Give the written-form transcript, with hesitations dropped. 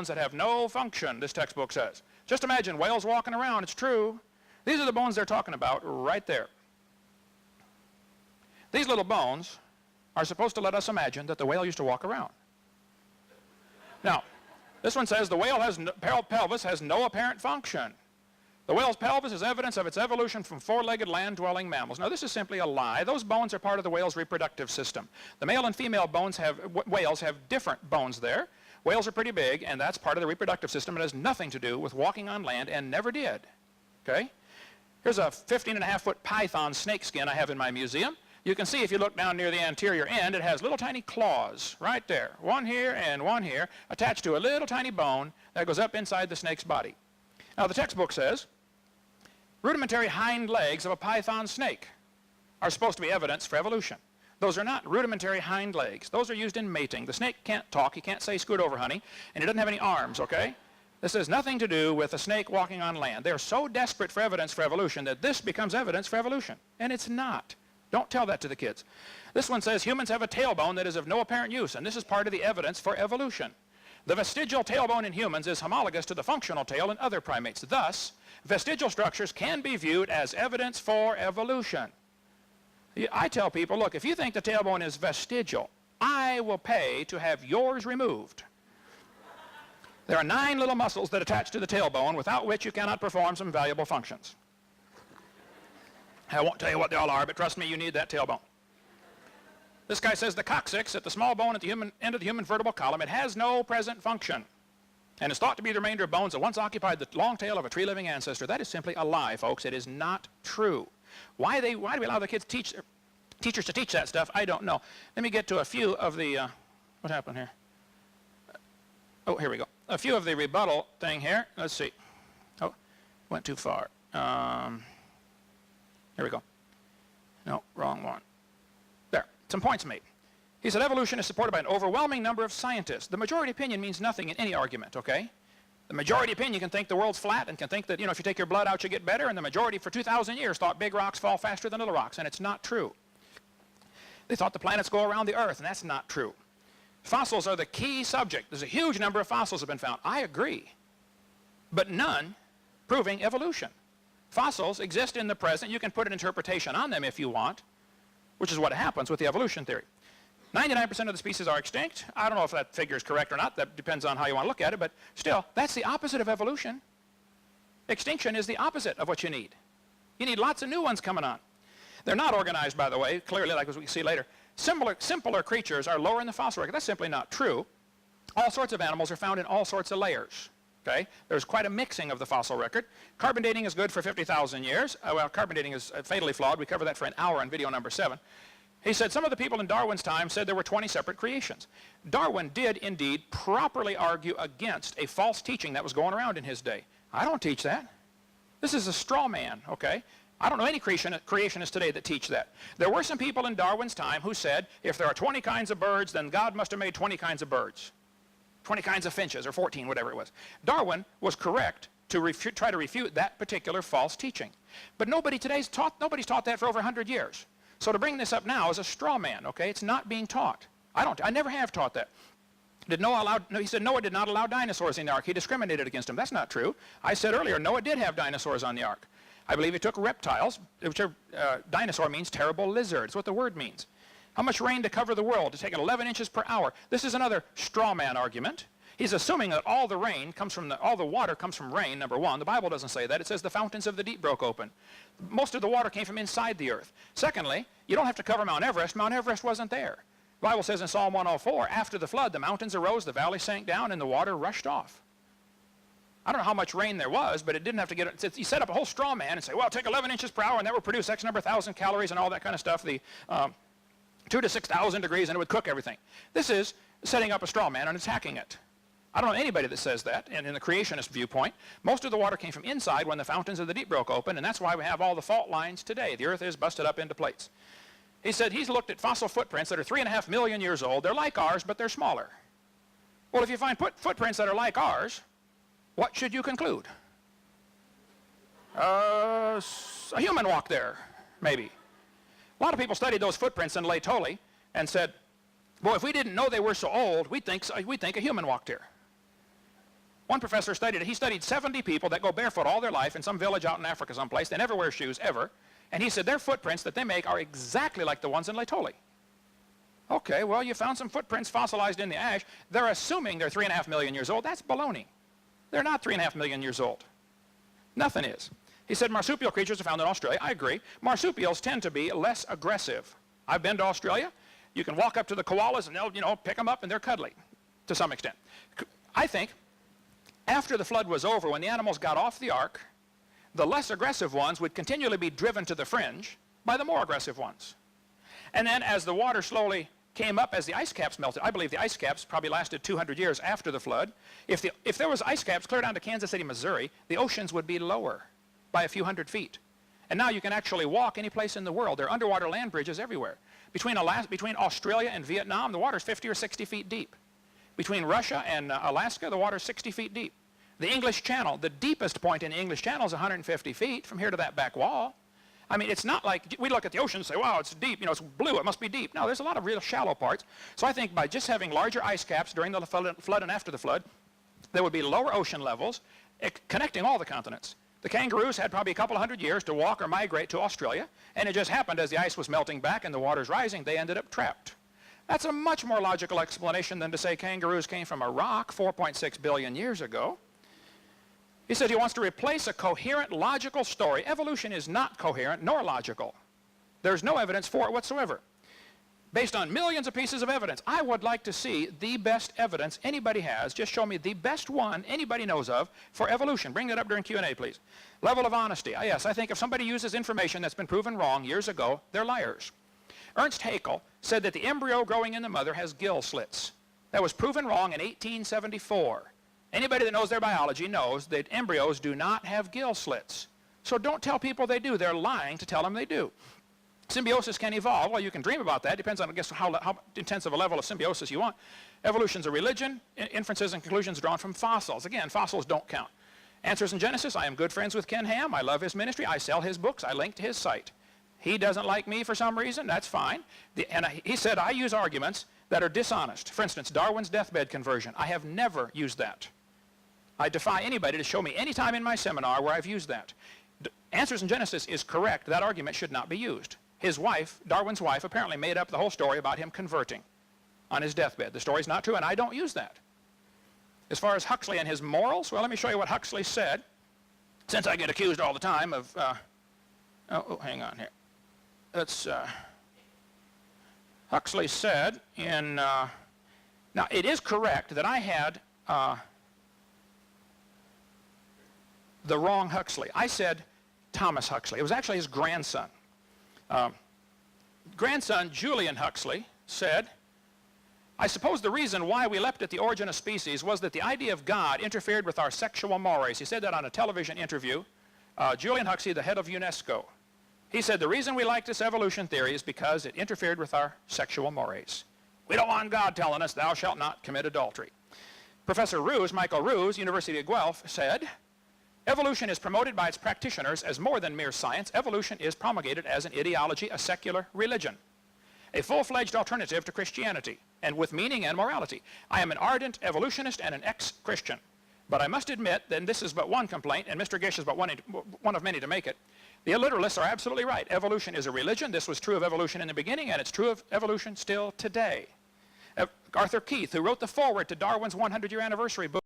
that have no function, this textbook says. Just imagine whales walking around. It's true. These are the bones they're talking about right there. These little bones are supposed to let us imagine that the whale used to walk around. Now, this one says the whale pelvis has no apparent function. The whale's pelvis is evidence of its evolution from four-legged land-dwelling mammals. Now, this is simply a lie. Those bones are part of the whale's reproductive system. The male and female whales have different bones there. Whales are pretty big, and that's part of the reproductive system. It has nothing to do with walking on land, and never did. Okay? Here's a 15.5-foot python snake skin I have in my museum. You can see if you look down near the anterior end, it has little tiny claws right there. One here and one here, attached to a little tiny bone that goes up inside the snake's body. Now, the textbook says rudimentary hind legs of a python snake are supposed to be evidence for evolution. Those are not rudimentary hind legs. Those are used in mating. The snake can't talk. He can't say scoot over, honey, and he doesn't have any arms, okay? This has nothing to do with a snake walking on land. They're so desperate for evidence for evolution that this becomes evidence for evolution, and it's not. Don't tell that to the kids. This one says humans have a tailbone that is of no apparent use, and this is part of the evidence for evolution. The vestigial tailbone in humans is homologous to the functional tail in other primates. Thus, vestigial structures can be viewed as evidence for evolution. I tell people, look, if you think the tailbone is vestigial, I will pay to have yours removed. There are 9 little muscles that attach to the tailbone without which you cannot perform some valuable functions. I won't tell you what they all are, but trust me, you need that tailbone. This guy says the coccyx at the small bone at the end of the human vertebral column, it has no present function, and is thought to be the remainder of bones that once occupied the long tail of a tree-living ancestor. That is simply a lie, folks. It is not true. Why do we allow the kids teachers to teach that stuff? I don't know. Let me get to a few of the what happened here? Oh, here we go. A few of the rebuttal thing here. Let's see. Oh, went too far. Here we go. No, wrong one. There, some points made. He said evolution is supported by an overwhelming number of scientists. The majority opinion means nothing in any argument, okay? The majority opinion can think the world's flat and can think that, if you take your blood out, you get better, and the majority for 2,000 years thought big rocks fall faster than little rocks, and it's not true. They thought the planets go around the Earth, and that's not true. Fossils are the key subject. There's a huge number of fossils that have been found. I agree, but none proving evolution. Fossils exist in the present. You can put an interpretation on them if you want, which is what happens with the evolution theory. 99% of the species are extinct. I don't know if that figure is correct or not. That depends on how you want to look at it, but still, that's the opposite of evolution. Extinction is the opposite of what you need. You need lots of new ones coming on. They're not organized, by the way, clearly, like as we can see later. Simpler creatures are lower in the fossil record. That's simply not true. All sorts of animals are found in all sorts of layers. Okay? There's quite a mixing of the fossil record. Carbon dating is good for 50,000 years. Well, carbon dating is fatally flawed. We cover that for an hour in video number 7. He said some of the people in Darwin's time said there were 20 separate creations. Darwin did indeed properly argue against a false teaching that was going around in his day. I don't teach that. This is a straw man, okay? I don't know any creationists today that teach that. There were some people in Darwin's time who said if there are 20 kinds of birds, then God must have made 20 kinds of birds. 20 kinds of finches, or 14, whatever it was. Darwin was correct to try to refute that particular false teaching. But nobody's taught that for over 100 years. So to bring this up now is a straw man, okay? It's not being taught. I never have taught that. He said Noah did not allow dinosaurs in the ark. He discriminated against them. That's not true. I said earlier Noah did have dinosaurs on the ark. I believe he took reptiles, which are, dinosaur means terrible lizard. It's what the word means. How much rain to cover the world? To take 11 inches per hour. This is another straw man argument. He's assuming that all the water comes from rain, number one. The Bible doesn't say that. It says the fountains of the deep broke open. Most of the water came from inside the earth. Secondly, you don't have to cover Mount Everest. Mount Everest wasn't there. The Bible says in Psalm 104, after the flood, the mountains arose, the valley sank down, and the water rushed off. I don't know how much rain there was, but it didn't have to get, you set up a whole straw man and say, well, take 11 inches per hour, and that will produce X number of 1,000 calories and all that kind of stuff. 2 to 6,000 degrees, and it would cook everything. This is setting up a straw man and attacking it. I don't know anybody that says that in the creationist viewpoint. Most of the water came from inside when the fountains of the deep broke open, and that's why we have all the fault lines today. The earth is busted up into plates. He said he's looked at fossil footprints that are 3.5 million years old. They're like ours, but they're smaller. Well, if you find footprints that are like ours, what should you conclude? A human walked there, maybe. A lot of people studied those footprints in Lake Tolly and said, well, if we didn't know they were so old, we'd think a human walked here. One professor studied it. He studied 70 people that go barefoot all their life in some village out in Africa someplace. They never wear shoes, ever. And he said their footprints that they make are exactly like the ones in Laetoli. Okay, well, you found some footprints fossilized in the ash. They're assuming they're 3.5 million years old. That's baloney. They're not 3.5 million years old. Nothing is. He said marsupial creatures are found in Australia. I agree. Marsupials tend to be less aggressive. I've been to Australia. You can walk up to the koalas and they'll, pick them up and they're cuddly to some extent. I think after the flood was over, when the animals got off the ark, the less aggressive ones would continually be driven to the fringe by the more aggressive ones. And then as the water slowly came up, as the ice caps melted, I believe the ice caps probably lasted 200 years after the flood. If there was ice caps clear down to Kansas City, Missouri, the oceans would be lower by a few hundred feet. And now you can actually walk any place in the world. There are underwater land bridges everywhere. Between Australia and Vietnam, the water's 50 or 60 feet deep. Between Russia and Alaska, the water's 60 feet deep. The English Channel, the deepest point in the English Channel is 150 feet from here to that back wall. I mean, it's not like we look at the ocean and say, wow, it's deep, it's blue, it must be deep. No, there's a lot of real shallow parts. So I think by just having larger ice caps during the flood and after the flood, there would be lower ocean levels connecting all the continents. The kangaroos had probably a couple of hundred years to walk or migrate to Australia, and it just happened as the ice was melting back and the water's rising, they ended up trapped. That's a much more logical explanation than to say kangaroos came from a rock 4.6 billion years ago. He said he wants to replace a coherent, logical story. Evolution is not coherent nor logical. There's no evidence for it whatsoever. Based on millions of pieces of evidence, I would like to see the best evidence anybody has. Just show me the best one anybody knows of for evolution. Bring that up during Q&A, please. Level of honesty. Yes, I think if somebody uses information that's been proven wrong years ago, they're liars. Ernst Haeckel said that the embryo growing in the mother has gill slits. That was proven wrong in 1874. Anybody that knows their biology knows that embryos do not have gill slits. So don't tell people they do. They're lying to tell them they do. Symbiosis can evolve. Well, you can dream about that. Depends on, I guess, how intense of a level of symbiosis you want. Evolution's a religion. Inferences and conclusions drawn from fossils. Again, fossils don't count. Answers in Genesis. I am good friends with Ken Ham. I love his ministry. I sell his books. I link to his site. He doesn't like me for some reason. That's fine. He said I use arguments that are dishonest. For instance, Darwin's deathbed conversion. I have never used that. I defy anybody to show me any time in my seminar where I've used that. Answers in Genesis is correct. That argument should not be used. His wife, Darwin's wife, apparently made up the whole story about him converting on his deathbed. The story's not true, and I don't use that. As far as Huxley and his morals, well, let me show you what Huxley said, since I get accused all the time of, hang on here. Let's, Huxley said in, now it is correct that I had the wrong Huxley. I said Thomas Huxley. It was actually his grandson. Grandson Julian Huxley said, I suppose the reason why we leapt at the origin of species was that the idea of God interfered with our sexual mores. He said that on a television interview. Julian Huxley, the head of UNESCO. He said the reason we like this evolution theory is because it interfered with our sexual mores. We don't want God telling us thou shalt not commit adultery. Professor Roos, Michael Roos, University of Guelph, said, evolution is promoted by its practitioners as more than mere science. Evolution is promulgated as an ideology, a secular religion, a full-fledged alternative to Christianity, and with meaning and morality. I am an ardent evolutionist and an ex-Christian, but I must admit, and this is but one complaint, and Mr. Gish is but one of many to make it, the illiteralists are absolutely right. Evolution is a religion. This was true of evolution in the beginning, and it's true of evolution still today. Arthur Keith, who wrote the foreword to Darwin's 100-year anniversary book,